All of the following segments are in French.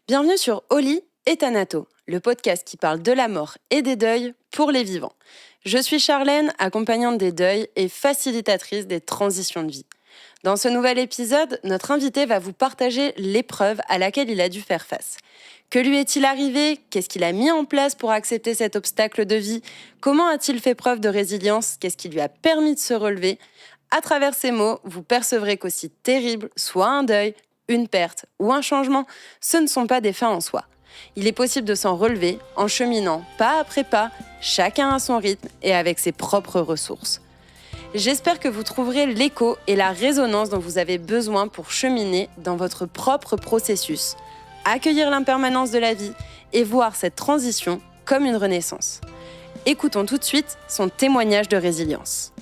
Bienvenue sur Oli et Thanato, le podcast qui parle de la mort et des deuils pour les vivants. Je suis Charlène, accompagnante des deuils et facilitatrice des transitions de vie. Dans ce nouvel épisode, notre invité va vous partager l'épreuve à laquelle il a dû faire face. Que lui est-il arrivé? Qu'est-ce qu'il a mis en place pour accepter cet obstacle de vie? Comment a-t-il fait preuve de résilience? Qu'est-ce qui lui a permis de se relever? À travers ces mots, vous percevrez qu'aussi terrible soit un deuil, une perte ou un changement, ce ne sont pas des fins en soi. Il est possible de s'en relever en cheminant pas après pas, chacun à son rythme et avec ses propres ressources. J'espère que vous trouverez l'écho et la résonance dont vous avez besoin pour cheminer dans votre propre processus, accueillir l'impermanence de la vie et voir cette transition comme une renaissance. Écoutons tout de suite son témoignage de résilience.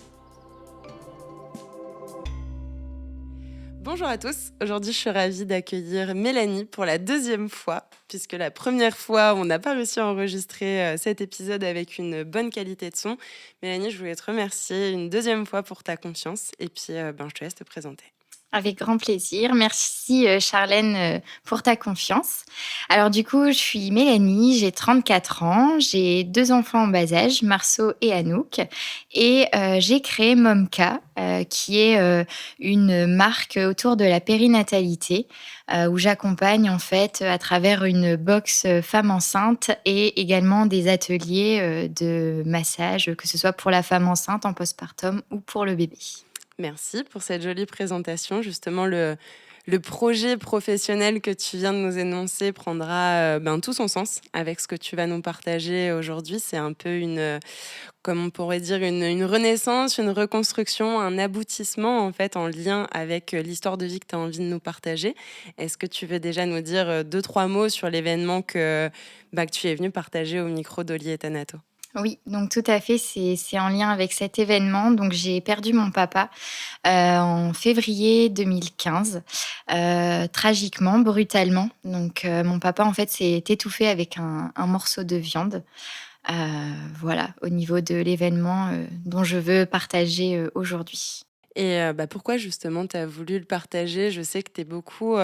Bonjour à tous, aujourd'hui je suis ravie d'accueillir Mélanie pour la deuxième fois, puisque la première fois on n'a pas réussi à enregistrer cet épisode avec une bonne qualité de son. Mélanie, je voulais te remercier une deuxième fois pour ta confiance et puis je te laisse te présenter. Avec grand plaisir. Merci Charlène pour ta confiance. Alors du coup, je suis Mélanie, j'ai 34 ans, j'ai 2 enfants en bas âge, Marceau et Anouk. Et j'ai créé Momka, qui est une marque autour de la périnatalité, où j'accompagne en fait à travers une box femmes enceintes et également des ateliers de massage, que ce soit pour la femme enceinte en postpartum ou pour le bébé. Merci pour cette jolie présentation. Justement, le projet professionnel que tu viens de nous énoncer prendra tout son sens avec ce que tu vas nous partager aujourd'hui. C'est un peu comme on pourrait dire, une renaissance, une reconstruction, un aboutissement en fait en lien avec l'histoire de vie que tu as envie de nous partager. Est-ce que tu veux déjà nous dire 2-3 mots sur l'événement que tu es venu partager au micro d'Oli et Thanato? Oui, donc tout à fait, c'est en lien avec cet événement. Donc j'ai perdu mon papa, en février 2015, tragiquement, brutalement. Donc mon papa, en fait, s'est étouffé avec un morceau de viande. Heu, voilà, au niveau de l'événement, dont je veux partager, aujourd'hui. Et pourquoi justement tu as voulu le partager? Je sais que tu es beaucoup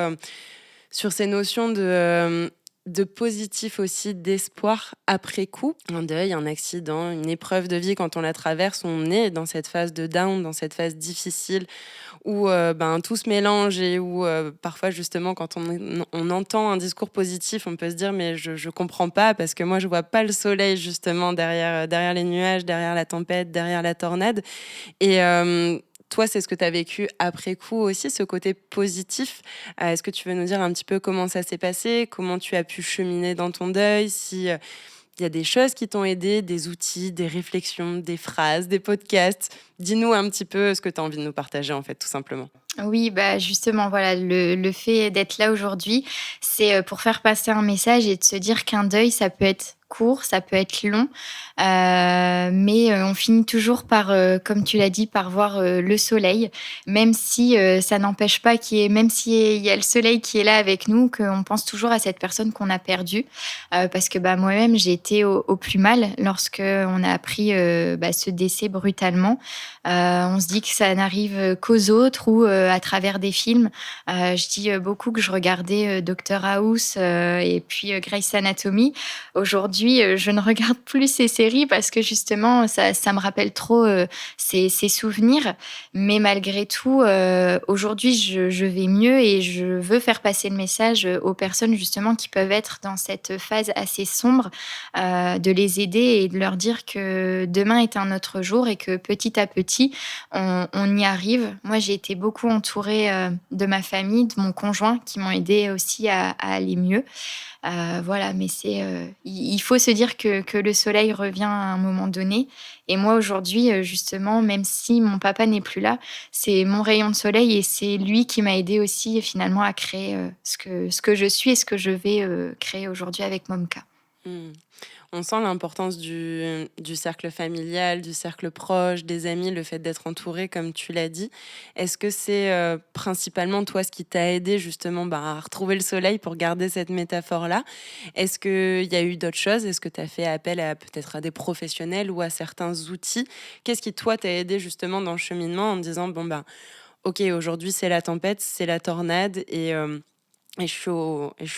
sur ces notions de positif aussi, d'espoir après coup. Un deuil, un accident, une épreuve de vie, quand on la traverse, on est dans cette phase de down, dans cette phase difficile où tout se mélange et où parfois justement quand on entend un discours positif, on peut se dire mais je comprends pas parce que moi je vois pas le soleil justement derrière les nuages, derrière la tempête, derrière la tornade. Et toi, c'est ce que tu as vécu après coup aussi, ce côté positif. Est-ce que tu veux nous dire un petit peu comment ça s'est passé, comment tu as pu cheminer dans ton deuil, si il y a des choses qui t'ont aidé, des outils, des réflexions, des phrases, des podcasts. Dis-nous un petit peu ce que tu as envie de nous partager, en fait, tout simplement. Oui, bah, justement, voilà, le fait d'être là aujourd'hui, c'est, pour faire passer un message et de se dire qu'un deuil, ça peut être court, ça peut être long, mais on finit toujours par, comme tu l'as dit, par voir, le soleil, même si, ça n'empêche pas qu'il y ait même s'il y a le soleil qui est là avec nous, qu'on pense toujours à cette personne qu'on a perdue. Parce que, bah, moi-même, j'ai été au plus mal lorsqu'on a appris, ce décès brutalement. On se dit que ça n'arrive qu'aux autres ou à travers des films. Je dis beaucoup que je regardais Doctor House et puis Grey's Anatomy. Aujourd'hui, je ne regarde plus ces séries parce que justement, ça me rappelle trop ces souvenirs. Mais malgré tout, aujourd'hui, je vais mieux et je veux faire passer le message aux personnes justement qui peuvent être dans cette phase assez sombre, de les aider et de leur dire que demain est un autre jour et que petit à petit, on y arrive. Moi, j'ai été beaucoup entourée de ma famille, de mon conjoint qui m'ont aidée aussi à aller mieux. Voilà, mais il faut se dire que le soleil revient à un moment donné. Et moi, aujourd'hui, justement, même si mon papa n'est plus là, c'est mon rayon de soleil et c'est lui qui m'a aidée aussi finalement à créer ce que je suis et ce que je vais créer aujourd'hui avec Momka. Hmm. On sent l'importance du cercle familial, du cercle proche, des amis, le fait d'être entouré, comme tu l'as dit. Est-ce que c'est principalement toi ce qui t'a aidé justement à retrouver le soleil pour garder cette métaphore-là? Est-ce qu'il y a eu d'autres choses? Est-ce que tu as fait appel à peut-être à des professionnels ou à certains outils? Qu'est-ce qui, toi, t'a aidé justement dans le cheminement en te disant, ok, aujourd'hui c'est la tempête, c'est la tornade et et je suis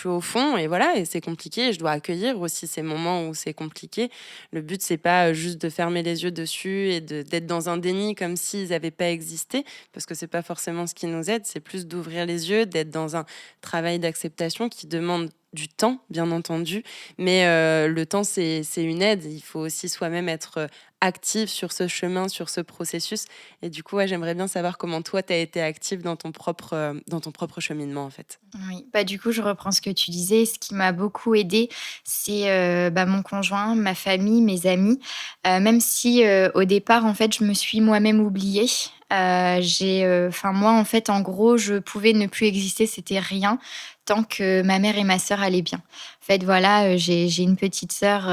au fond et voilà et c'est compliqué et je dois accueillir aussi ces moments où c'est compliqué. Le but, c'est pas, juste de fermer les yeux dessus et d'être dans un déni comme s'ils avaient pas existé, parce que c'est pas forcément ce qui nous aide. C'est plus d'ouvrir les yeux, d'être dans un travail d'acceptation qui demande du temps, bien entendu, mais le temps, c'est une aide. Il faut aussi soi-même être, active sur ce chemin, sur ce processus et du coup, ouais, j'aimerais bien savoir comment toi, tu as été active dans ton propre cheminement, en fait. Oui, bah, du coup, je reprends ce que tu disais. Ce qui m'a beaucoup aidée, c'est, bah, mon conjoint, ma famille, mes amis. Même si, au départ, en fait, je me suis moi-même oubliée. Enfin, moi, en fait, en gros, je pouvais ne plus exister, c'était rien, tant que ma mère et ma sœur allaient bien. En fait, voilà, j'ai une petite sœur,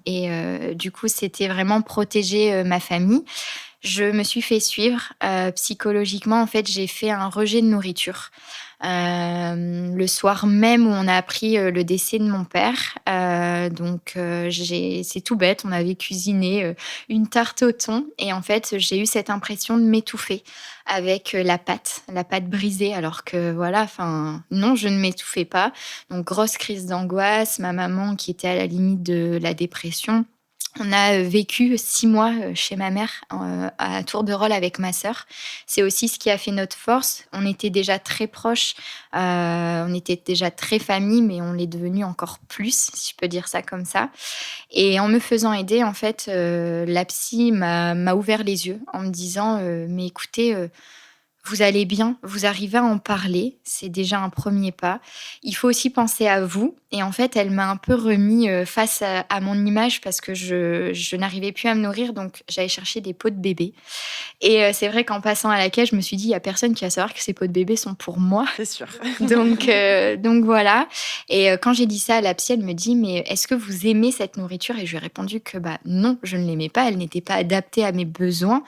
et du coup, c'était vraiment protéger, ma famille. Je me suis fait suivre, psychologiquement, en fait, j'ai fait un rejet de nourriture. Le soir même où on a appris, le décès de mon père, j'ai c'est tout bête, on avait cuisiné, une tarte au thon et en fait, j'ai eu cette impression de m'étouffer avec, la pâte brisée alors que voilà, enfin, non, je ne m'étouffais pas. Donc grosse crise d'angoisse, ma maman qui était à la limite de la dépression. On a, vécu 6 mois, chez ma mère, à tour de rôle avec ma sœur. C'est aussi ce qui a fait notre force. On était déjà très proches, on était déjà très famille, mais on l'est devenu encore plus, si je peux dire ça comme ça. Et en me faisant aider, en fait, la psy m'a ouvert les yeux en me disant, «Mais écoutez, vous allez bien, vous arrivez à en parler, c'est déjà un premier pas. Il faut aussi penser à vous» et en fait, elle m'a un peu remis, face à mon image parce que je n'arrivais plus à me nourrir donc j'allais chercher des pots de bébé et c'est vrai qu'en passant à la caisse, je me suis dit: «Il y a personne qui va savoir que ces pots de bébé sont pour moi». C'est sûr. Donc voilà et quand j'ai dit ça à la psy, elle me dit: «Mais est-ce que vous aimez cette nourriture?» et je lui ai répondu que, bah, non, je ne l'aimais pas, elle n'était pas adaptée à mes besoins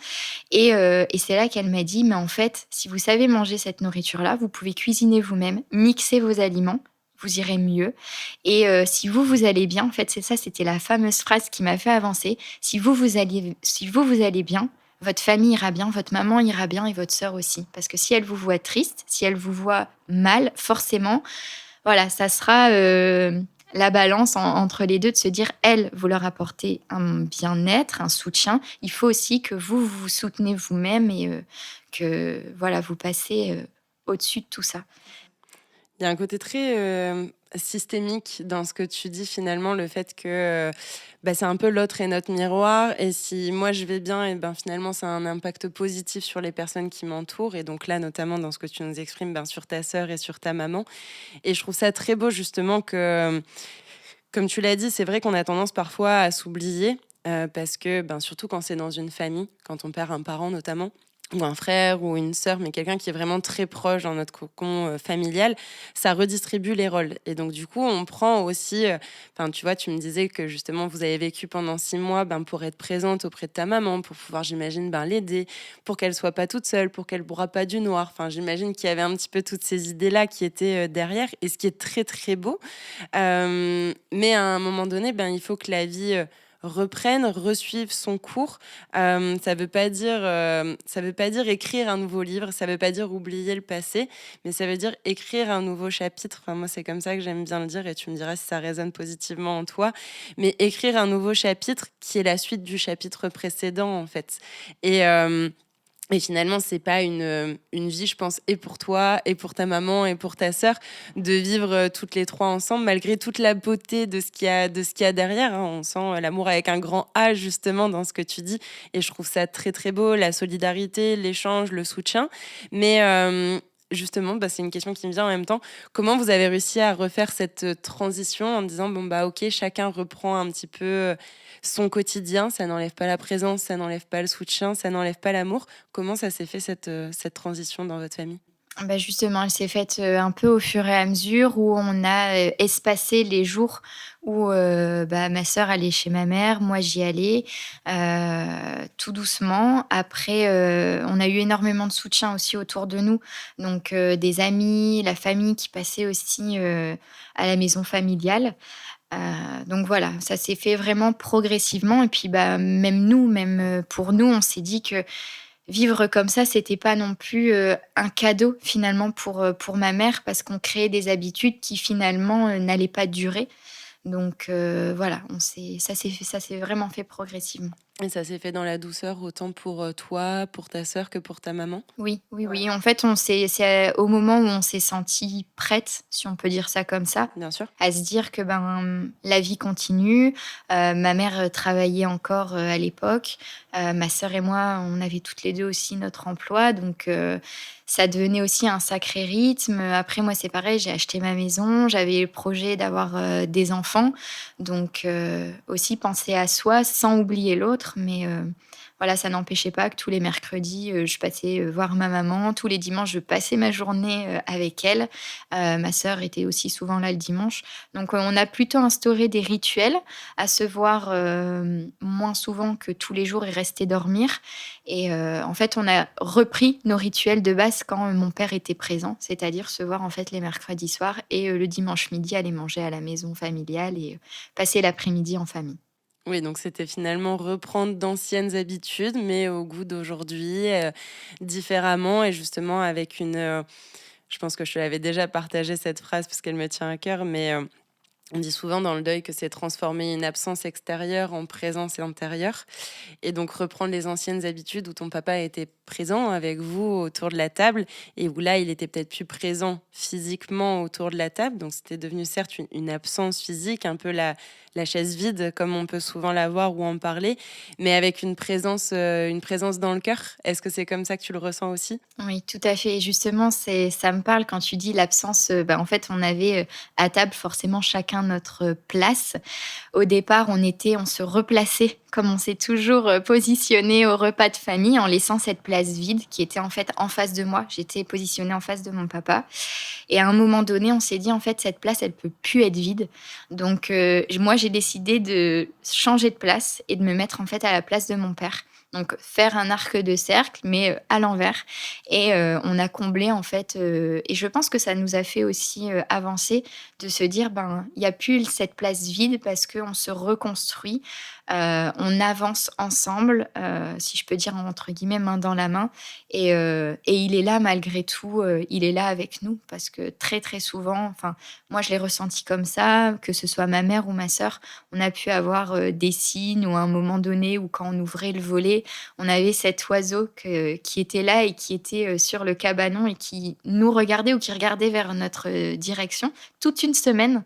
et c'est là qu'elle m'a dit: «Mais en fait, si vous savez manger cette nourriture-là, vous pouvez cuisiner vous-même, mixer vos aliments, vous irez mieux et si vous, vous allez bien» en fait, c'est ça, c'était la fameuse phrase qui m'a fait avancer. Si vous, vous allez bien, votre famille ira bien, votre maman ira bien et votre sœur aussi. Parce que si elle vous voit triste, si elle vous voit mal, forcément, voilà, ça sera, la balance entre les 2 de se dire: «Elles, vous leur apportez un bien-être, un soutien. Il faut aussi que vous, vous vous soutenez vous-même et que voilà, vous passez, au-dessus de tout ça». Il y a un côté très, systémique dans ce que tu dis finalement, le fait que, bah, c'est un peu l'autre est notre miroir et si moi je vais bien et ben, finalement ça a un impact positif sur les personnes qui m'entourent et donc là, notamment dans ce que tu nous exprimes, ben, sur ta sœur et sur ta maman et je trouve ça très beau justement que, comme tu l'as dit, c'est vrai qu'on a tendance parfois à s'oublier, parce que, ben, surtout quand c'est dans une famille, quand on perd un parent notamment, ou un frère ou une sœur, mais quelqu'un qui est vraiment très proche dans notre cocon, familial, ça redistribue les rôles et donc du coup, on prend aussi, enfin, tu vois, tu me disais que justement vous avez vécu pendant 6 mois, ben, pour être présente auprès de ta maman, pour pouvoir, j'imagine, ben, l'aider, pour qu'elle soit pas toute seule, pour qu'elle broie pas du noir. Enfin, j'imagine qu'il y avait un petit peu toutes ces idées-là qui étaient, derrière et ce qui est très, très beau. Mais à un moment donné, ben, il faut que la vie, reprenne, resuive son cours. Ça veut pas dire écrire un nouveau livre, ça veut pas dire oublier le passé, mais ça veut dire écrire un nouveau chapitre. Enfin, moi, c'est comme ça que j'aime bien le dire et tu me diras si ça résonne positivement en toi. Mais écrire un nouveau chapitre qui est la suite du chapitre précédent, en fait. Et, et finalement, c'est pas une vie, je pense, et pour toi, et pour ta maman, et pour ta sœur, de vivre toutes les trois ensemble, malgré toute la beauté de ce qu'il y a derrière. Hein. On sent l'amour avec un grand A, justement, dans ce que tu dis. Et je trouve ça très, très beau, la solidarité, l'échange, le soutien. Mais justement, bah, c'est une question qui me vient en même temps. Comment vous avez réussi à refaire cette transition en disant, bon, bah, ok, chacun reprend un petit peu son quotidien, ça n'enlève pas la présence, ça n'enlève pas le soutien, ça n'enlève pas l'amour. Comment ça s'est fait cette transition dans votre famille? Bah, justement, elle s'est faite, un peu au fur et à mesure où on a, espacé les jours où, bah, ma sœur allait chez ma mère, moi j'y allais, tout doucement. Après, on a eu énormément de soutien aussi autour de nous, donc des amis, la famille qui passait aussi, à la maison familiale. Donc voilà, ça s'est fait vraiment progressivement et puis, bah, même nous, même, pour nous, on s'est dit que vivre comme ça, c'était pas non plus, un cadeau finalement pour ma mère parce qu'on créait des habitudes qui finalement, n'allaient pas durer. Donc voilà, ça s'est vraiment fait progressivement. Et ça s'est fait dans la douceur, autant pour toi, pour ta sœur que pour ta maman? Oui, oui, oui. En fait, c'est au moment où on s'est sentie prête, si on peut dire ça comme ça, Bien sûr. à se dire que, ben, la vie continue. Ma mère, travaillait encore, à l'époque. Ma sœur et moi, on avait toutes les 2 aussi notre emploi, donc ça devenait aussi un sacré rythme. Après moi, c'est pareil, j'ai acheté ma maison, j'avais le projet d'avoir, des enfants, donc aussi penser à soi sans oublier l'autre, mais voilà, ça n'empêchait pas que tous les mercredis, je passais, voir ma maman. Tous les dimanches, je passais ma journée, avec elle. Ma sœur était aussi souvent là le dimanche. Donc, on a plutôt instauré des rituels, à se voir, moins souvent que tous les jours et rester dormir. Et en fait, on a repris nos rituels de base quand, mon père était présent, c'est-à-dire se voir, en fait, les mercredis soirs et le dimanche midi, aller manger à la maison familiale et passer l'après-midi en famille. Oui, donc c'était finalement reprendre d'anciennes habitudes, mais au goût d'aujourd'hui, différemment et justement avec je pense que je te l'avais déjà partagé cette phrase parce qu'elle me tient à cœur, mais on dit souvent dans le deuil que c'est transformer une absence extérieure en présence intérieure. Et donc reprendre les anciennes habitudes où ton papa était présent avec vous autour de la table et où là, il était peut-être plus présent physiquement autour de la table. Donc c'était devenu certes une absence physique, un peu la chaise vide comme on peut souvent la voir ou en parler, mais avec une présence dans le cœur. Est-ce que c'est comme ça que tu le ressens aussi? Oui, tout à fait. Justement, ça me parle quand tu dis l'absence, bah, en fait, on avait, à table forcément chacun notre place. Au départ, on se replaçait comme on s'est toujours, positionné au repas de famille en laissant cette place vide qui était en fait en face de moi. J'étais positionnée en face de mon papa et à un moment donné, on s'est dit: «En fait, cette place, elle peut plus être vide». Donc moi, j'ai décidé de changer de place et de me mettre en fait à la place de mon père. Donc faire un arc de cercle mais, à l'envers et on a comblé en fait, et je pense que ça nous a fait aussi, avancer de se dire: «Ben, il y a plus cette place vide parce qu'on se reconstruit, on avance ensemble», si je peux dire entre guillemets «main dans la main» et il est là malgré tout, il est là avec nous parce que très, très souvent, enfin, moi je l'ai ressenti comme ça, que ce soit ma mère ou ma sœur, on a pu avoir, des signes ou à un moment donné où quand on ouvrait le volet, on avait cet oiseau qui était là et qui était, sur le cabanon et qui nous regardait ou qui regardait vers notre, direction toute une semaine,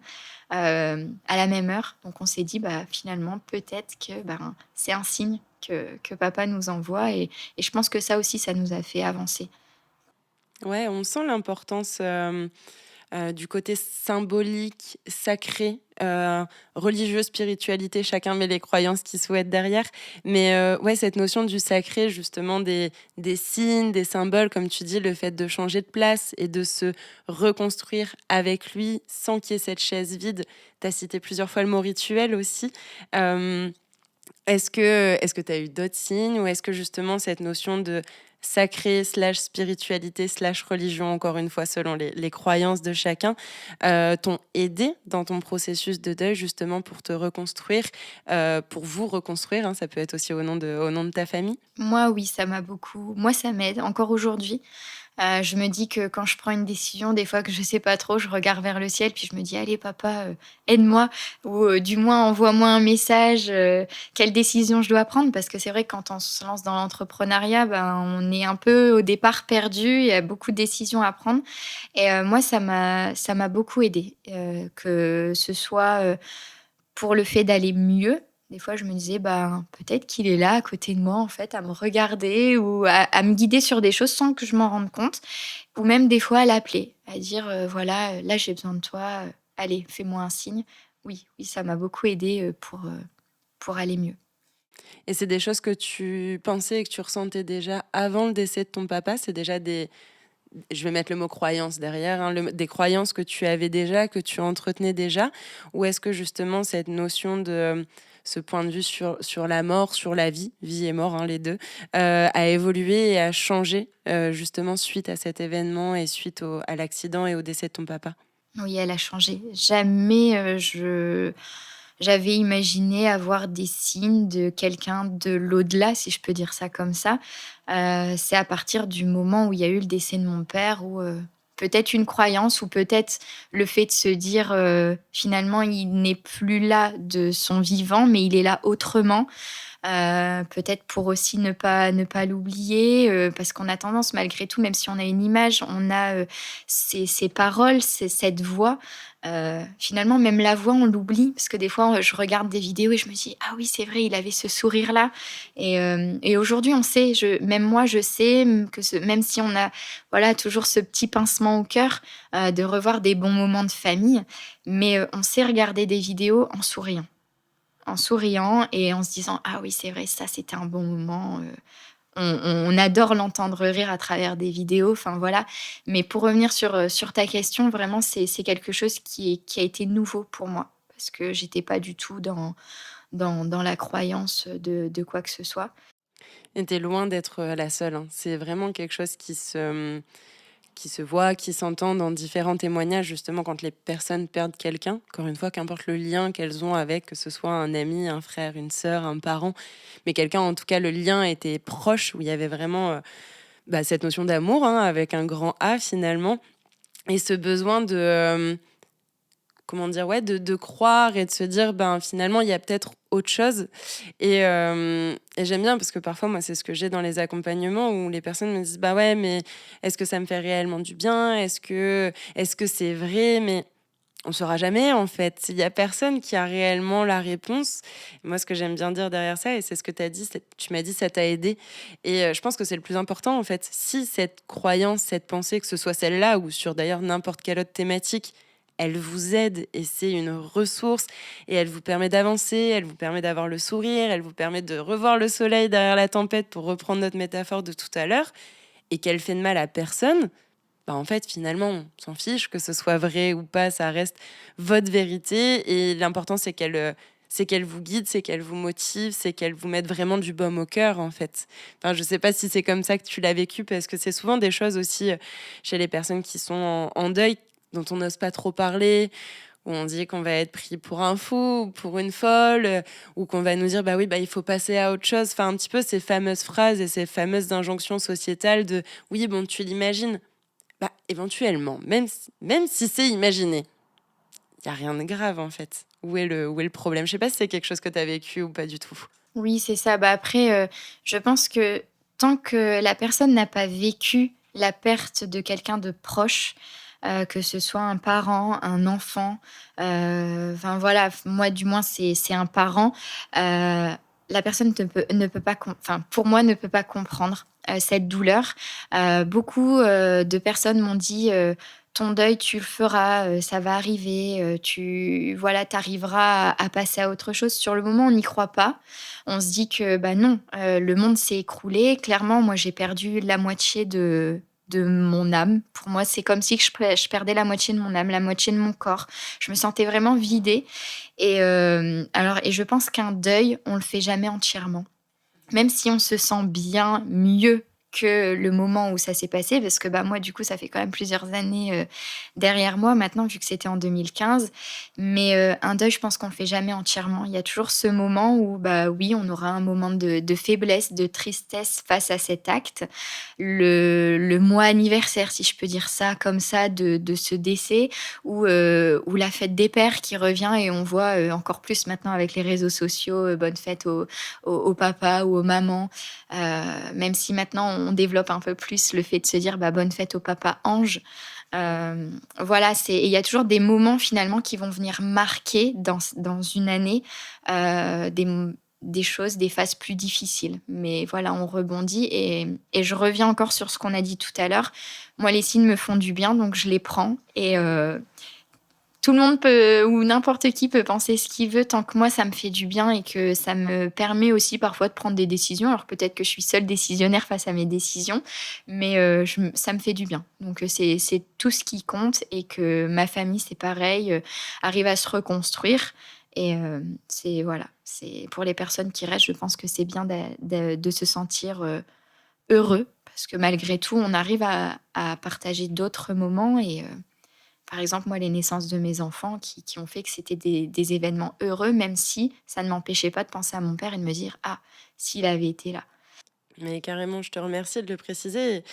à la même heure. Donc on s'est dit: «Bah, finalement, peut-être que, ben, c'est un signe que papa nous envoie» et je pense que ça aussi, ça nous a fait avancer. Ouais, on sent l'importance du côté symbolique, sacré, religieux, spiritualité, chacun met les croyances qu'il souhaite derrière. Mais ouais, cette notion du sacré, justement, des signes, des symboles, comme tu dis, le fait de changer de place et de se reconstruire avec lui sans qu'il y ait cette chaise vide. Tu as cité plusieurs fois le mot rituel aussi. Euh, est-ce que tu as eu d'autres signes ou est-ce que justement cette notion de sacré slash spiritualité slash religion, encore une fois selon les croyances de chacun, t'ont aidé dans ton processus de deuil justement pour te reconstruire, pour vous reconstruire, hein, ça peut être aussi au nom de ta famille? Moi, oui, ça m'a beaucoup moi, ça m'aide encore aujourd'hui. Je me dis que quand je prends une décision, des fois que je sais pas trop, je regarde vers le ciel, puis je me dis: «Allez papa, aide-moi» ou du moins envoie-moi un message, quelle décision je dois prendre. Parce que c'est vrai que quand on se lance dans l'entrepreneuriat, ben, on est un peu au départ perdu, il y a beaucoup de décisions à prendre et moi ça m'a beaucoup aidée, que ce soit, pour le fait d'aller mieux. Des fois, je me disais: «Ben, peut-être qu'il est là, à côté de moi, en fait, à me regarder ou à me guider sur des choses sans que je m'en rende compte». Ou même des fois à l'appeler, à dire, «Voilà, là, j'ai besoin de toi, allez, fais-moi un signe». Oui, oui, ça m'a beaucoup aidée, pour aller mieux. Et c'est des choses que tu pensais et que tu ressentais déjà avant le décès de ton papa? C'est déjà je vais mettre le mot croyance derrière, hein, des croyances que tu avais déjà, que tu entretenais déjà? Ou est-ce que justement cette notion de ce point de vue sur la mort, sur la vie et mort, hein, les deux, a évolué et a changé justement suite à cet événement et suite à l'accident et au décès de ton papa? Oui, elle a changé. Jamais, j'avais imaginé avoir des signes de quelqu'un de l'au-delà, si je peux dire ça comme ça. C'est à partir du moment où il y a eu le décès de mon père où, peut-être une croyance ou peut-être le fait de se dire, finalement il n'est plus là de son vivant, mais il est là autrement. Peut-être pour aussi ne pas l'oublier, parce qu'on a tendance malgré tout, même si on a une image, on a, ces paroles, cette voix. Finalement, même la voix, on l'oublie parce que des fois, je regarde des vidéos et je me dis: «Ah oui, c'est vrai, il avait ce sourire-là» et aujourd'hui, on sait, même moi, je sais, que même si on a, voilà, toujours ce petit pincement au cœur, de revoir des bons moments de famille, mais on sait regarder des vidéos en souriant et en se disant: «Ah oui, c'est vrai, ça, c'était un bon moment», on adore l'entendre rire à travers des vidéos, enfin voilà. Mais pour revenir sur ta question, vraiment, c'est quelque chose qui a été nouveau pour moi parce que j'étais pas du tout dans la croyance de quoi que ce soit. Et tu loin d'être, la seule, hein. C'est vraiment quelque chose qui se voit, qui s'entend dans différents témoignages, justement, quand les personnes perdent quelqu'un. Encore une fois, qu'importe le lien qu'elles ont avec, que ce soit un ami, un frère, une sœur, un parent, mais quelqu'un, en tout cas, le lien était proche, où il y avait vraiment cette notion d'amour, hein, avec un grand A finalement, et ce besoin de, comment dire, ouais, de croire et de se dire, ben finalement, il y a peut-être autre chose. Et j'aime bien parce que parfois, moi, c'est ce que j'ai dans les accompagnements où les personnes me disent, bah ouais, mais est-ce que ça me fait réellement du bien? Est-ce que c'est vrai? Mais on saura jamais, en fait. Il y a personne qui a réellement la réponse. Moi, ce que j'aime bien dire derrière ça, et c'est ce que tu as dit, tu m'as dit, ça t'a aidé. Et je pense que c'est le plus important, en fait. Si cette croyance, cette pensée, que ce soit celle-là ou sur d'ailleurs n'importe quelle autre thématique, elle vous aide et c'est une ressource et elle vous permet d'avancer, elle vous permet d'avoir le sourire, elle vous permet de revoir le soleil derrière la tempête pour reprendre notre métaphore de tout à l'heure et qu'elle fait de mal à personne, bah en fait, finalement, on s'en fiche que ce soit vrai ou pas, ça reste votre vérité. Et l'important, c'est qu'elle vous guide, c'est qu'elle vous motive, c'est qu'elle vous mette vraiment du baume au cœur, en fait. Enfin, je sais pas si c'est comme ça que tu l'as vécu, parce que c'est souvent des choses aussi chez les personnes qui sont en deuil, dont on n'ose pas trop parler, où on dit qu'on va être pris pour un fou ou pour une folle, ou qu'on va nous dire, bah oui, bah, il faut passer à autre chose. Enfin, un petit peu ces fameuses phrases et ces fameuses injonctions sociétales de, oui, bon, tu l'imagines. Bah, éventuellement, même si c'est imaginé, il y a rien de grave en fait. Où est le problème? Je sais pas si c'est quelque chose que tu as vécu ou pas du tout. Oui, c'est ça. Bah, après, je pense que tant que la personne n'a pas vécu la perte de quelqu'un de proche, que ce soit un parent, un enfant, enfin voilà, moi du moins c'est un parent, la personne ne peut pas enfin pour moi ne peut pas comprendre, cette douleur. Beaucoup, de personnes m'ont dit, «Ton deuil, tu le feras, ça va arriver, tu voilà, tu arriveras à passer à autre chose». Sur le moment, on n'y croit pas. On se dit que, bah, non, le monde s'est écroulé. Clairement, moi, j'ai perdu la moitié de mon âme. Pour moi, c'est comme si je perdais la moitié de mon âme, la moitié de mon corps. Je me sentais vraiment vidée et je pense qu'un deuil, on le fait jamais entièrement. Même si on se sent bien mieux que le moment où ça s'est passé, parce que, bah, moi, du coup, ça fait quand même plusieurs années, derrière moi maintenant, vu que c'était en 2015. Mais, un deuil, je pense qu'on le fait jamais entièrement. Il y a toujours ce moment où, bah, oui, on aura un moment de faiblesse, de tristesse face à cet acte. Le mois anniversaire, si je peux dire ça comme ça, de ce décès ou la fête des pères qui revient et on voit, encore plus maintenant avec les réseaux sociaux, bonne fête au papa ou aux mamans. Même si maintenant on développe un peu plus le fait de se dire bah, bonne fête au papa ange. Voilà, il y a toujours des moments finalement qui vont venir marquer dans une année des choses, des phases plus difficiles. Mais voilà, on rebondit et je reviens encore sur ce qu'on a dit tout à l'heure. Moi, les signes me font du bien, donc je les prends et tout le monde peut ou n'importe qui peut penser ce qu'il veut tant que moi ça me fait du bien et que ça me permet aussi parfois de prendre des décisions. Alors peut-être que je suis seule décisionnaire face à mes décisions, mais ça me fait du bien. Donc c'est tout ce qui compte et que ma famille, c'est pareil, arrive à se reconstruire et c'est voilà, c'est pour les personnes qui restent, je pense que c'est bien de se sentir, heureux parce que malgré tout, on arrive à partager d'autres moments par exemple, moi, les naissances de mes enfants qui ont fait que c'était des événements heureux, même si ça ne m'empêchait pas de penser à mon père et de me dire: «Ah, s'il avait été là». Mais carrément, je te remercie de le préciser. Et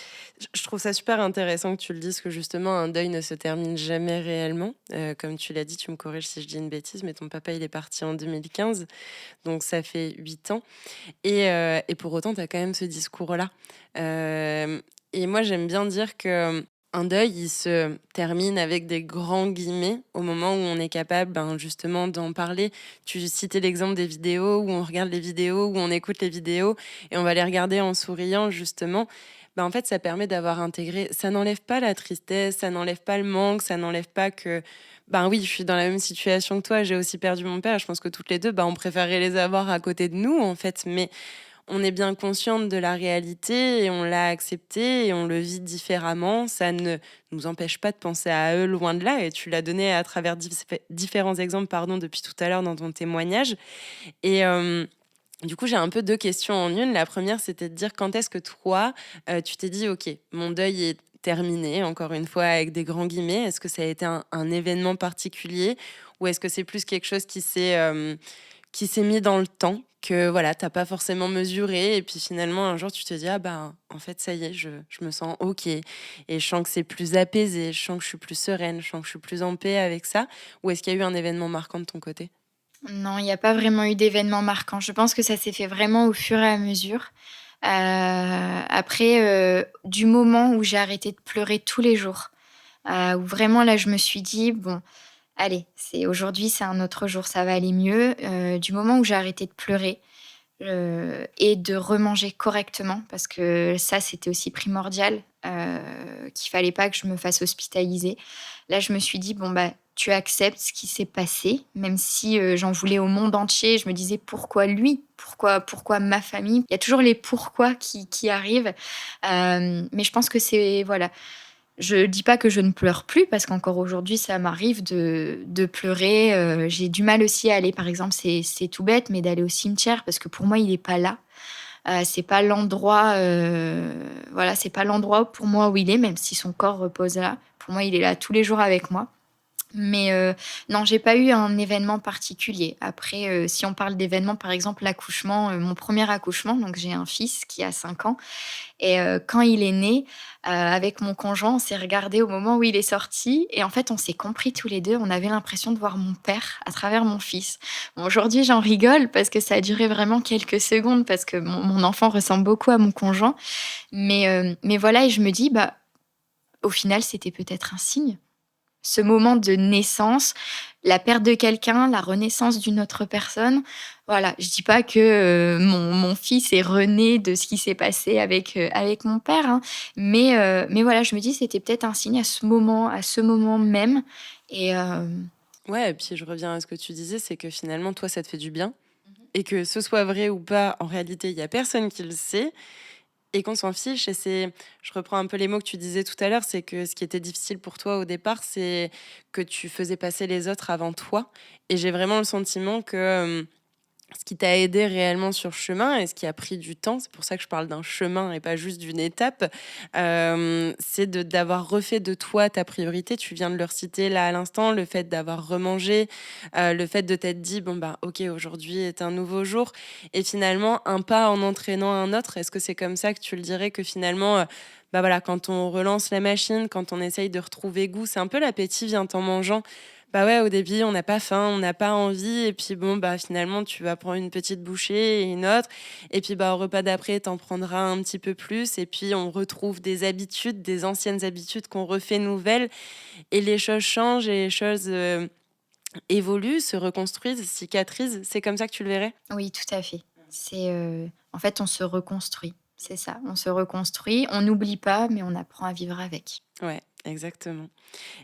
je trouve ça super intéressant que tu le dises, que justement, un deuil ne se termine jamais réellement. Comme tu l'as dit, tu me corriges si je dis une bêtise, mais ton papa, il est parti en 2015, donc ça fait 8 ans. Et pour autant, tu as quand même ce discours-là. Et moi, j'aime bien dire que un deuil, il se termine avec des grands guillemets au moment où on est capable, ben, justement, d'en parler. Tu citais l'exemple des vidéos, où on regarde les vidéos, où on écoute les vidéos, et on va les regarder en souriant, justement. Ben, en fait, ça permet d'avoir intégré. Ça n'enlève pas la tristesse, ça n'enlève pas le manque, ça n'enlève pas que. Ben oui, je suis dans la même situation que toi, j'ai aussi perdu mon père. Je pense que toutes les deux, ben, on préférait les avoir à côté de nous, en fait. Mais on est bien consciente de la réalité et on l'a accepté et on le vit différemment. Ça ne nous empêche pas de penser à eux, loin de là. Et tu l'as donné à travers différents exemples, pardon, depuis tout à l'heure dans ton témoignage. Et du coup, j'ai un peu deux questions en une. La première, c'était de dire quand est-ce que toi, tu t'es dit, OK, mon deuil est terminé, encore une fois, avec des grands guillemets. Est-ce que ça a été un événement particulier ou est-ce que c'est plus quelque chose qui s'est mis dans le temps, que voilà, t'as pas forcément mesuré, et puis finalement un jour tu te dis ah bah en fait ça y est, je me sens ok, et je sens que c'est plus apaisé, je sens que je suis plus sereine, je sens que je suis plus en paix avec ça, ou est-ce qu'il y a eu un événement marquant de ton côté? Non, il n'y a pas vraiment eu d'événement marquant. Je pense que ça s'est fait vraiment au fur et à mesure. Après, du moment où j'ai arrêté de pleurer tous les jours, où vraiment là, je me suis dit: «Bon, allez, c'est aujourd'hui, c'est un autre jour, ça va aller mieux». Du moment où j'ai arrêté de pleurer, et de remanger correctement parce que ça, c'était aussi primordial, qu'il fallait pas que je me fasse hospitaliser. Là, je me suis dit: «Bon, bah, tu acceptes ce qui s'est passé», même si, j'en voulais au monde entier. Je me disais: «Pourquoi lui? Pourquoi ma famille?» Il y a toujours les pourquoi qui arrivent, mais je pense que c'est voilà, je dis pas que je ne pleure plus parce qu'encore aujourd'hui, ça m'arrive de pleurer, j'ai du mal aussi à aller par exemple, c'est tout bête, mais d'aller au cimetière parce que pour moi, il est pas là. C'est pas l'endroit, voilà, c'est pas l'endroit pour moi où il est, même si son corps repose là. Pour moi, il est là tous les jours avec moi. Mais non, j'ai pas eu un événement particulier. Après, si on parle d'événements, par exemple l'accouchement, mon premier accouchement, donc j'ai un fils qui a 5 ans et quand il est né, avec mon conjoint, on s'est regardé au moment où il est sorti et en fait, on s'est compris tous les 2. On avait l'impression de voir mon père à travers mon fils. Bon, aujourd'hui, j'en rigole parce que ça a duré vraiment quelques secondes parce que mon enfant ressemble beaucoup à mon conjoint. Mais voilà et je me dis: «Bah, au final, c'était peut-être un signe». Ce moment de naissance, la perte de quelqu'un, la renaissance d'une autre personne. Voilà, je dis pas que, mon fils est rené de ce qui s'est passé avec mon père, hein, mais voilà, je me dis: «C'était peut-être un signe à ce moment même» et Ouais, et puis je reviens à ce que tu disais, c'est que finalement toi ça te fait du bien, et que ce soit vrai ou pas, en réalité il y a personne qui le sait. Et qu'on s'en fiche, et c'est, je reprends un peu les mots que tu disais tout à l'heure, c'est que ce qui était difficile pour toi au départ, c'est que tu faisais passer les autres avant toi. Et j'ai vraiment le sentiment que ce qui t'a aidé réellement sur le chemin et ce qui a pris du temps, c'est pour ça que je parle d'un chemin et pas juste d'une étape, c'est d'avoir refait de toi ta priorité. Tu viens de le reciter là à l'instant, le fait d'avoir remangé, le fait de t'être dit, bon bah ok, aujourd'hui est un nouveau jour, et finalement un pas en entraînant un autre. Est-ce que c'est comme ça que tu le dirais, que finalement, bah voilà, quand on relance la machine, quand on essaye de retrouver goût, c'est un peu l'appétit vient en mangeant. Bah ouais, au début, on n'a pas faim, on n'a pas envie, et puis bon, bah finalement, tu vas prendre une petite bouchée et une autre, et puis bah au repas d'après, t'en prendras un petit peu plus, et puis on retrouve des habitudes, des anciennes habitudes qu'on refait nouvelles, et les choses changent, et les choses évoluent, se reconstruisent, cicatrisent. C'est comme ça que tu le verrais? oui, tout à fait. C'est, en fait, on se reconstruit. C'est ça, on se reconstruit, on n'oublie pas, mais on apprend à vivre avec. Ouais, exactement.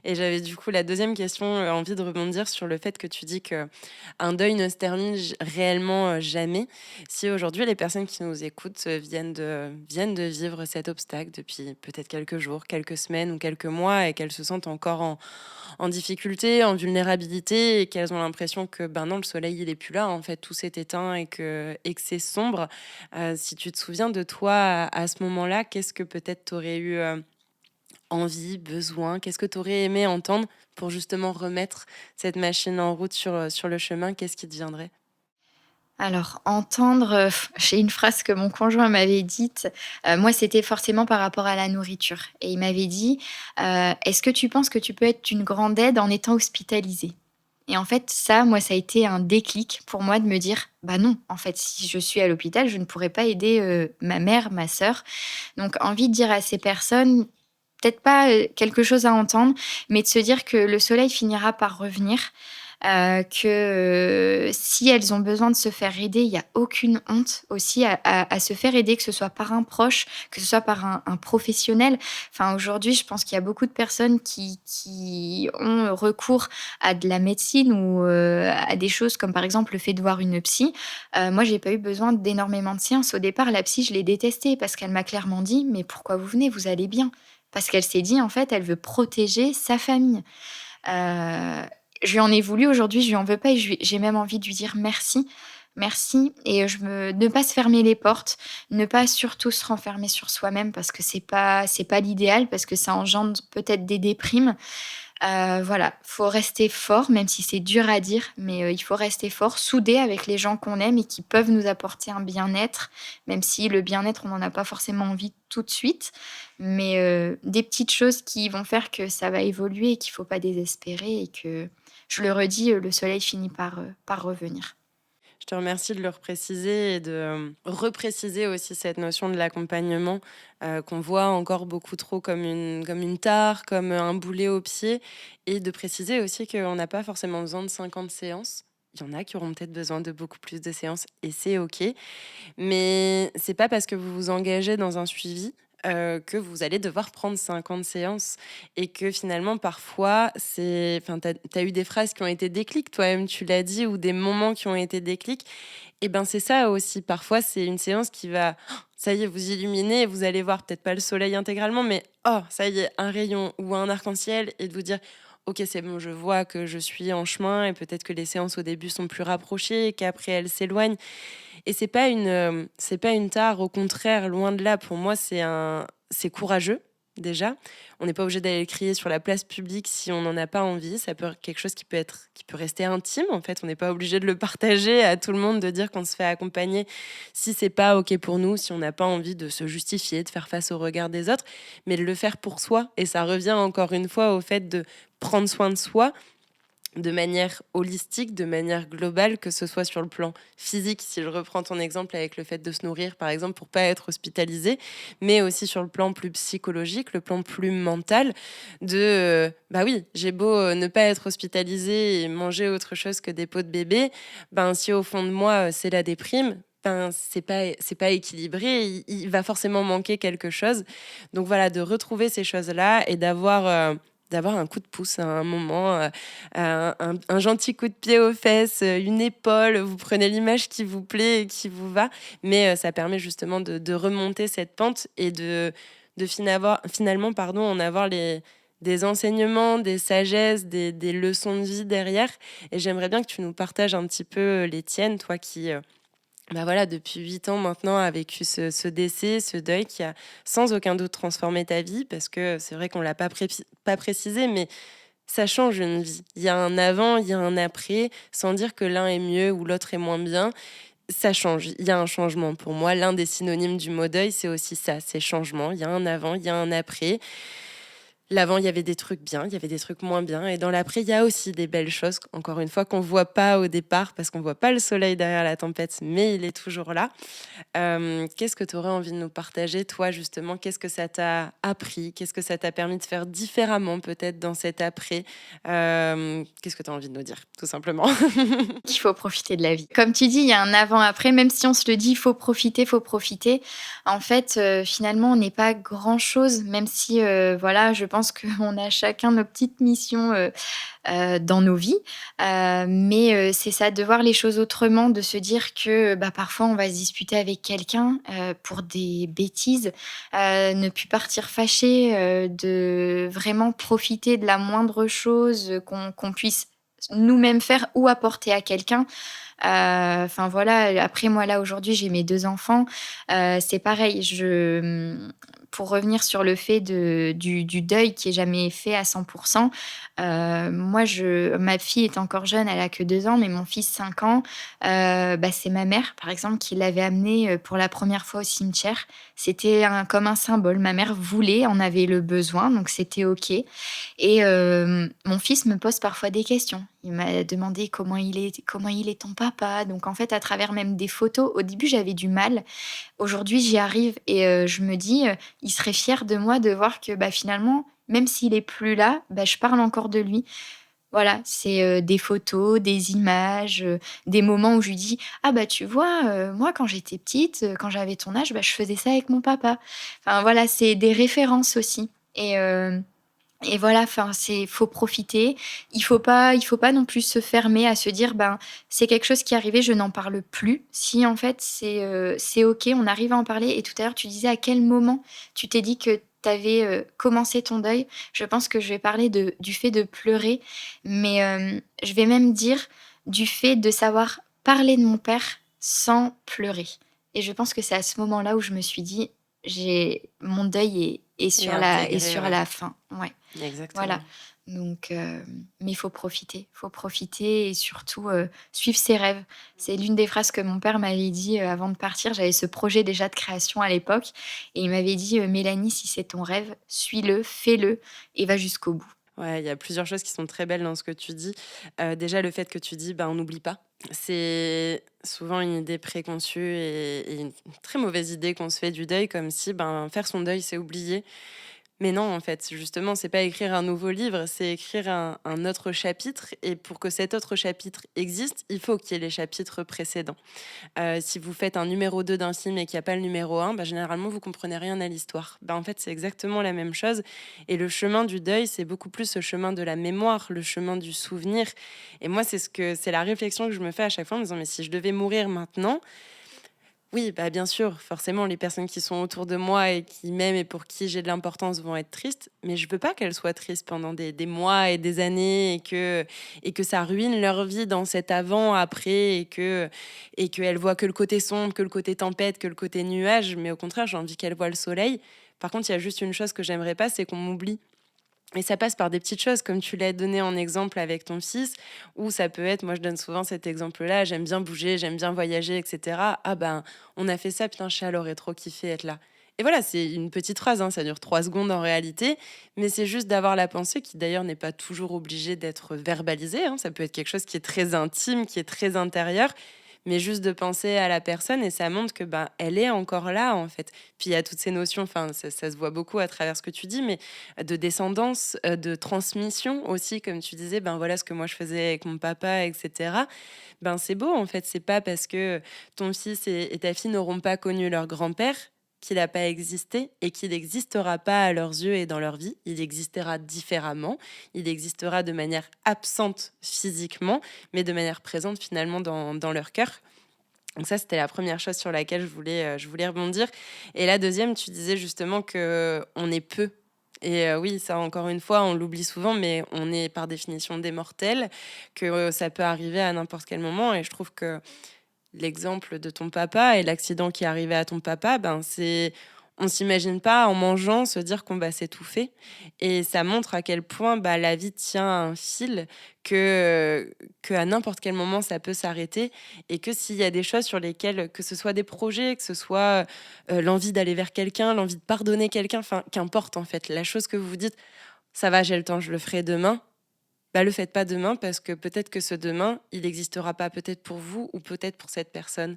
Et j'avais du coup la deuxième question, envie de rebondir sur le fait que tu dis que un deuil ne se termine réellement jamais. Si aujourd'hui les personnes qui nous écoutent viennent de vivre cet obstacle depuis peut-être quelques jours, quelques semaines ou quelques mois, et qu'elles se sentent encore en difficulté, en vulnérabilité, et qu'elles ont l'impression que ben non, le soleil il est plus là, en fait tout s'est éteint, et que c'est sombre. Si tu te souviens de toi à ce moment-là, qu'est-ce que peut-être tu aurais eu envie, besoin? Qu'est-ce que tu aurais aimé entendre pour justement remettre cette machine en route sur le chemin? Qu'est-ce qui te viendrait? Alors entendre, j'ai une phrase que mon conjoint m'avait dite, moi c'était forcément par rapport à la nourriture et il m'avait dit: «Est-ce que tu penses que tu peux être d'une grande aide en étant hospitalisée?» Et en fait ça, moi ça a été un déclic pour moi de me dire: «Bah non, en fait si je suis à l'hôpital, je ne pourrais pas aider, ma mère, ma sœur». Donc envie de dire à ces personnes, peut-être pas, quelque chose à entendre, mais de se dire que le soleil finira par revenir, que, si elles ont besoin de se faire aider, il y a aucune honte aussi à se faire aider, que ce soit par un proche, que ce soit par un professionnel. Enfin, aujourd'hui, je pense qu'il y a beaucoup de personnes qui ont recours à de la médecine ou, à des choses comme, par exemple, le fait de voir une psy. Moi, j'ai pas eu besoin d'énormément de séances. Au départ, la psy, je l'ai détestée parce qu'elle m'a clairement dit: «Mais pourquoi vous venez? Vous allez bien». Parce qu'elle s'est dit, en fait, elle veut protéger sa famille. Heu, je lui en ai voulu aujourd'hui, je lui en veux pas et j'ai même envie de lui dire merci. Merci et ne pas se fermer les portes, ne pas surtout se renfermer sur soi-même parce que c'est pas l'idéal, parce que ça engendre peut-être des déprimes. Voilà, faut rester fort, même si c'est dur à dire, mais il faut rester fort, soudé avec les gens qu'on aime et qui peuvent nous apporter un bien-être, même si le bien-être, on n'en a pas forcément envie tout de suite. Mais des petites choses qui vont faire que ça va évoluer et qu'il faut pas désespérer et que, je le redis, le soleil finit par revenir. Je te remercie de le repréciser et de repréciser aussi cette notion de l'accompagnement qu'on voit encore beaucoup trop comme une tare, comme un boulet au pied, et de préciser aussi qu'on n'a pas forcément besoin de 50 séances. Il y en a qui auront peut-être besoin de beaucoup plus de séances et c'est OK. Mais c'est pas parce que vous vous engagez dans un suivi, que vous allez devoir prendre 50 séances et que finalement parfois c'est enfin tu as eu des phrases qui ont été déclics, toi-même tu l'as dit, ou des moments qui ont été déclics, et ben, c'est ça aussi. Parfois, c'est une séance qui va, ça y est, vous illuminer et vous allez voir peut-être pas le soleil intégralement, mais oh, ça y est, un rayon ou un arc-en-ciel, et de vous dire: «OK, c'est bon, je vois que je suis en chemin», et peut-être que les séances au début sont plus rapprochées et qu'après elles s'éloignent. Et c'est pas une tare, au contraire, loin de là. Pour moi, c'est courageux, déjà. On n'est pas obligé d'aller le crier sur la place publique si on n'en a pas envie. Ça peut être quelque chose qui peut rester intime, en fait. On n'est pas obligé de le partager à tout le monde, de dire qu'on se fait accompagner si c'est pas OK pour nous, si on n'a pas envie de se justifier, de faire face au regard des autres, mais de le faire pour soi. Et ça revient encore une fois au fait de prendre soin de soi de manière holistique, de manière globale, que ce soit sur le plan physique, si je reprends ton exemple avec le fait de se nourrir, par exemple, pour pas être hospitalisé, mais aussi sur le plan plus psychologique, le plan plus mental, de, bah oui, j'ai beau ne pas être hospitalisé et manger autre chose que des pots de bébé, ben si au fond de moi, c'est la déprime, ben, c'est pas équilibré, il va forcément manquer quelque chose. Donc voilà, de retrouver ces choses-là et d'avoir un coup de pouce à un moment, un gentil coup de pied aux fesses, une épaule, vous prenez l'image qui vous plaît et qui vous va, mais ça permet justement de remonter cette pente et finalement pardon, en avoir des enseignements, des sagesses, des leçons de vie derrière. Et j'aimerais bien que tu nous partages un petit peu les tiennes, toi qui, bah voilà, depuis 8 ans maintenant, a vécu ce décès, ce deuil qui a sans aucun doute transformé ta vie, parce que c'est vrai qu'on l'a pas précisé, mais ça change une vie. Il y a un avant, il y a un après, sans dire que l'un est mieux ou l'autre est moins bien. Ça change, il y a un changement. Pour moi, l'un des synonymes du mot deuil, c'est aussi ça, c'est changement. Il y a un avant, il y a un après. L'avant, il y avait des trucs bien, il y avait des trucs moins bien. Et dans l'après, il y a aussi des belles choses, encore une fois, qu'on voit pas au départ, parce qu'on voit pas le soleil derrière la tempête, mais il est toujours là. Qu'est-ce que tu aurais envie de nous partager, toi, justement? Qu'est-ce que ça t'a appris? Qu'est-ce que ça t'a permis de faire différemment, peut-être, dans cet après? Qu'est-ce que tu as envie de nous dire, tout simplement? Qu'il faut profiter de la vie. Comme tu dis, il y a un avant-après, même si on se le dit: «Il faut profiter, faut profiter». En fait, finalement, on n'est pas grand-chose, même si, voilà, je pense qu'on a chacun nos petites missions, dans nos vies. Mais c'est ça, de voir les choses autrement, de se dire que, bah, parfois, on va se disputer avec quelqu'un, pour des bêtises, ne plus partir fâché, de vraiment profiter de la moindre chose, qu'on puisse nous-mêmes faire ou apporter à quelqu'un. Enfin voilà, après moi là aujourd'hui j'ai mes 2 enfants, c'est pareil, pour revenir sur le fait du deuil qui est jamais fait à 100. Moi ma fille est encore jeune, elle a que 2 ans, mais mon fils 5 ans, c'est ma mère par exemple qui l'avait amené, pour la première fois au cimetière. C'était comme un symbole. Ma mère voulait, en avait le besoin, donc c'était OK. Et mon fils me pose parfois des questions. Il m'a demandé: comment il est ton papa?» Donc en fait, à travers même des photos, au début, j'avais du mal. Aujourd'hui, j'y arrive et je me dis, «Il serait fier de moi de voir que, finalement, même s'il est plus là, je parle encore de lui». Voilà, c'est, des photos, des images, des moments où je lui dis: «Ah tu vois, moi quand j'étais petite, quand j'avais ton âge, je faisais ça avec mon papa». Enfin voilà, c'est des références aussi et voilà, enfin, faut profiter. Il faut pas non plus se fermer à se dire: c'est quelque chose qui est arrivé, je n'en parle plus». Si en fait c'est OK, on arrive à en parler et tout à l'heure tu disais à quel moment tu t'es dit que tu avais, commencé ton deuil. Je pense que je vais parler du fait de pleurer, mais je vais même dire du fait de savoir parler de mon père sans pleurer et je pense que c'est à ce moment-là où je me suis dit: «J'ai mon deuil est Et sur intégrer, ouais. la fin». Ouais. Voilà, Exactement. donc mais il faut profiter et surtout, suivre ses rêves. C'est l'une des phrases que mon père m'avait dit, avant de partir. J'avais ce projet déjà de création à l'époque et il m'avait dit: «Mélanie, si c'est ton rêve, suis-le, fais-le et va jusqu'au bout». Ouais, il y a plusieurs choses qui sont très belles dans ce que tu dis. Déjà, le fait que tu dis: «On n'oublie pas». C'est souvent une idée préconçue et une très mauvaise idée qu'on se fait du deuil, comme si, faire son deuil, c'est oublier. Mais non, en fait, justement, c'est pas écrire un nouveau livre, c'est écrire un autre chapitre et pour que cet autre chapitre existe, il faut qu'il y ait les chapitres précédents. Si vous faites un numéro 2 d'un film et qu'il y a pas le numéro 1, généralement, vous comprenez rien à l'histoire. En fait, c'est exactement la même chose et le chemin du deuil, c'est beaucoup plus ce chemin de la mémoire, le chemin du souvenir et moi, c'est la réflexion que je me fais à chaque fois en me disant: «Mais si je devais mourir maintenant». Oui, bien sûr, forcément, les personnes qui sont autour de moi et qui m'aiment et pour qui j'ai de l'importance vont être tristes, mais je veux pas qu'elles soient tristes pendant des mois et des années et que ça ruine leur vie dans cet avant, après et qu'elles voient que le côté sombre, que le côté tempête, que le côté nuage, mais au contraire, j'ai envie qu'elles voient le soleil. Par contre, il y a juste une chose que j'aimerais pas, c'est qu'on m'oublie. Et ça passe par des petites choses, comme tu l'as donné en exemple avec ton fils, ou ça peut être, moi je donne souvent cet exemple-là, j'aime bien bouger, j'aime bien voyager, etc. Ah on a fait ça, putain, Charles aurait trop kiffé être là. Et voilà, c'est une petite phrase, hein, ça dure 3 secondes en réalité, mais c'est juste d'avoir la pensée qui d'ailleurs n'est pas toujours obligée d'être verbalisée, hein. Ça peut être quelque chose qui est très intime, qui est très intérieur, mais juste de penser à la personne et ça montre que elle est encore là en fait. Puis il y a toutes ces notions, enfin ça se voit beaucoup à travers ce que tu dis, mais de descendance, de transmission aussi, comme tu disais, voilà ce que moi je faisais avec mon papa, etc. C'est beau en fait, c'est pas parce que ton fils et ta fille n'auront pas connu leur grand-père qu'il n'a pas existé et qu'il n'existera pas à leurs yeux et dans leur vie. Il existera différemment, il existera de manière absente physiquement, mais de manière présente finalement dans leur cœur. Donc ça, c'était la première chose sur laquelle je voulais rebondir. Et la deuxième, tu disais justement que on est peu. Et oui, ça, encore une fois, on l'oublie souvent, mais on est par définition des mortels, que ça peut arriver à n'importe quel moment. Et je trouve que l'exemple de ton papa et l'accident qui est arrivé à ton papa, c'est on s'imagine pas en mangeant se dire qu'on va s'étouffer et ça montre à quel point la vie tient à un fil que à n'importe quel moment ça peut s'arrêter et que s'il y a des choses sur lesquelles que ce soit des projets, que ce soit l'envie d'aller vers quelqu'un, l'envie de pardonner quelqu'un, enfin qu'importe en fait, la chose que vous vous dites ça va, j'ai le temps, je le ferai demain. Le faites pas demain parce que peut-être que ce demain, il n'existera pas peut-être pour vous ou peut-être pour cette personne.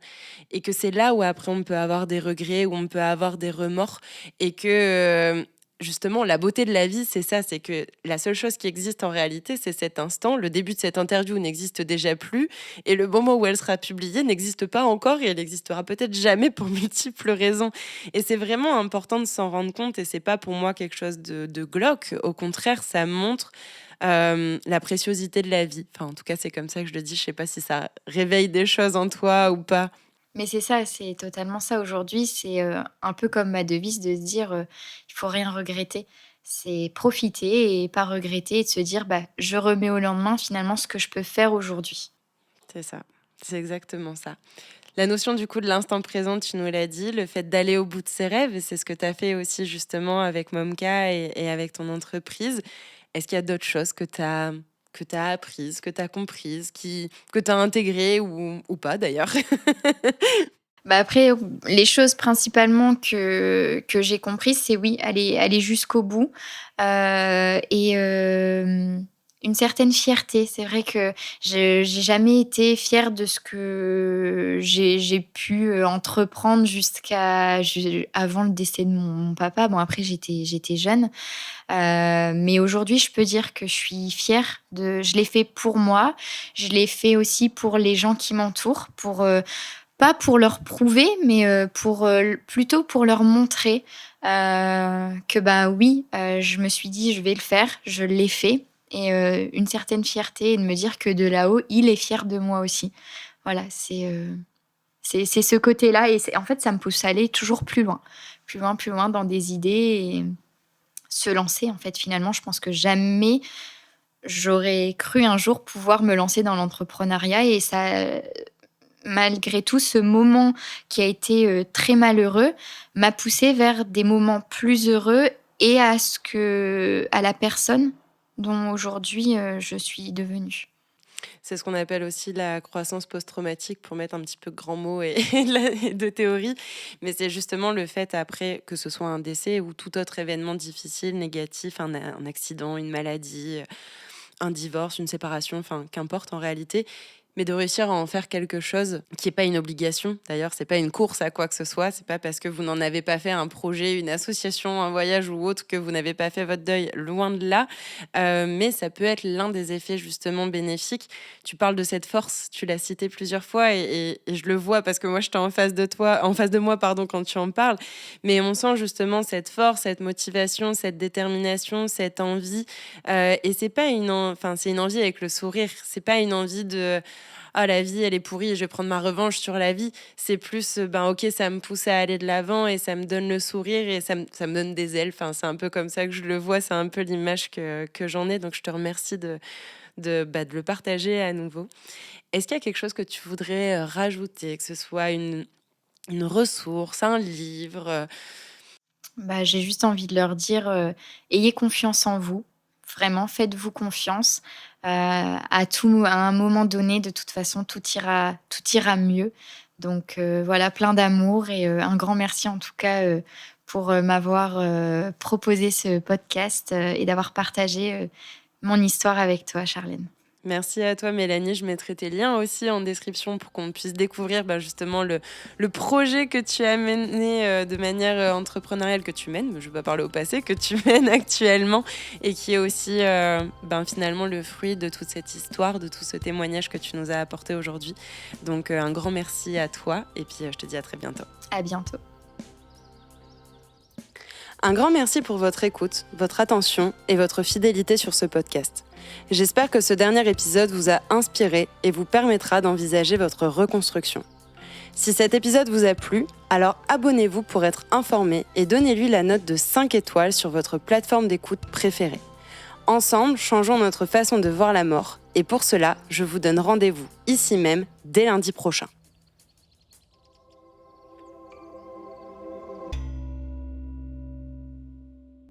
Et que c'est là où après on peut avoir des regrets, où on peut avoir des remords et que justement la beauté de la vie, c'est ça, c'est que la seule chose qui existe en réalité, c'est cet instant. Le début de cette interview n'existe déjà plus et le moment où elle sera publiée n'existe pas encore et elle n'existera peut-être jamais pour multiples raisons. Et c'est vraiment important de s'en rendre compte et c'est pas pour moi quelque chose de glauque. Au contraire, ça montre la préciosité de la vie. Enfin, en tout cas, c'est comme ça que je le dis. Je sais pas si ça réveille des choses en toi ou pas. Mais c'est ça, c'est totalement ça. Aujourd'hui, c'est, un peu comme ma devise de se dire, «Il faut rien regretter». C'est profiter et pas regretter et de se dire: «Je remets au lendemain finalement ce que je peux faire aujourd'hui». C'est ça. C'est exactement ça. La notion du coup de l'instant présent, tu nous l'as dit, le fait d'aller au bout de ses rêves, et c'est ce que tu as fait aussi justement avec Momka et avec ton entreprise. Est-ce qu'il y a d'autres choses que tu as apprises, que tu as comprises, que tu as intégrées ou pas d'ailleurs? Bah, après, les choses principalement que j'ai comprises, c'est oui, aller jusqu'au bout, et une certaine fierté. C'est vrai que j'ai jamais été fière de ce que j'ai pu, entreprendre avant le décès de mon papa. Bon, après j'étais jeune, mais aujourd'hui, je peux dire que je suis fière je l'ai fait pour moi, je l'ai fait aussi pour les gens qui m'entourent, pas pour leur prouver, mais plutôt pour leur montrer que, bah, oui, je me suis dit: «Je vais le faire», je l'ai fait et une certaine fierté et de me dire que de là-haut, il est fier de moi aussi. Voilà, c'est ce côté-là et en fait, ça me pousse à aller toujours plus loin, plus loin, plus loin dans des idées et se lancer, en fait. Finalement, je pense que jamais j'aurais cru un jour pouvoir me lancer dans l'entrepreneuriat et ça, malgré tout, ce moment qui a été, très malheureux, m'a poussée vers des moments plus heureux et à la personne dont aujourd'hui, je suis devenue. C'est ce qu'on appelle aussi la croissance post-traumatique pour mettre un petit peu de grands mots et de théorie. Mais c'est justement le fait après, que ce soit un décès ou tout autre événement difficile, négatif, un accident, une maladie, un divorce, une séparation, enfin qu'importe en réalité, mais de réussir à en faire quelque chose qui n'est pas une obligation. D'ailleurs, c'est pas une course à quoi que ce soit. C'est pas parce que vous n'en avez pas fait un projet, une association, un voyage ou autre que vous n'avez pas fait votre deuil. Loin de là. Mais ça peut être l'un des effets justement bénéfiques. Tu parles de cette force. Tu l'as cité plusieurs fois et je le vois parce que moi, j'étais en face de moi, pardon, quand tu en parles. Mais on sent justement cette force, cette motivation, cette détermination, cette envie. Et c'est pas c'est une envie avec le sourire. C'est pas une envie de ah, la vie, elle est pourrie et je vais prendre ma revanche sur la vie. C'est plus, ok, ça me pousse à aller de l'avant et ça me donne le sourire et ça me donne des ailes. Enfin, c'est un peu comme ça que je le vois. C'est un peu l'image que j'en ai. Donc, je te remercie de le partager à nouveau. Est-ce qu'il y a quelque chose que tu voudrais rajouter, que ce soit une ressource, un livre Bah, j'ai juste envie de leur dire, ayez confiance en vous. Vraiment, faites-vous confiance. À un moment donné, de toute façon, tout ira mieux. Donc, voilà, plein d'amour et un grand merci en tout cas, pour, m'avoir, proposé ce podcast, et d'avoir partagé, mon histoire avec toi, Charlène. Merci à toi, Mélanie. Je mettrai tes liens aussi en description pour qu'on puisse découvrir justement le projet que tu as mené de manière entrepreneuriale, que tu mènes, je ne vais pas parler au passé, que tu mènes actuellement et qui est aussi finalement le fruit de toute cette histoire, de tout ce témoignage que tu nous as apporté aujourd'hui. Donc un grand merci à toi et puis je te dis à très bientôt. À bientôt. Un grand merci pour votre écoute, votre attention et votre fidélité sur ce podcast. J'espère que ce dernier épisode vous a inspiré et vous permettra d'envisager votre reconstruction. Si cet épisode vous a plu, alors abonnez-vous pour être informé et donnez-lui la note de 5 étoiles sur votre plateforme d'écoute préférée. Ensemble, changeons notre façon de voir la mort et pour cela, je vous donne rendez-vous ici même dès lundi prochain.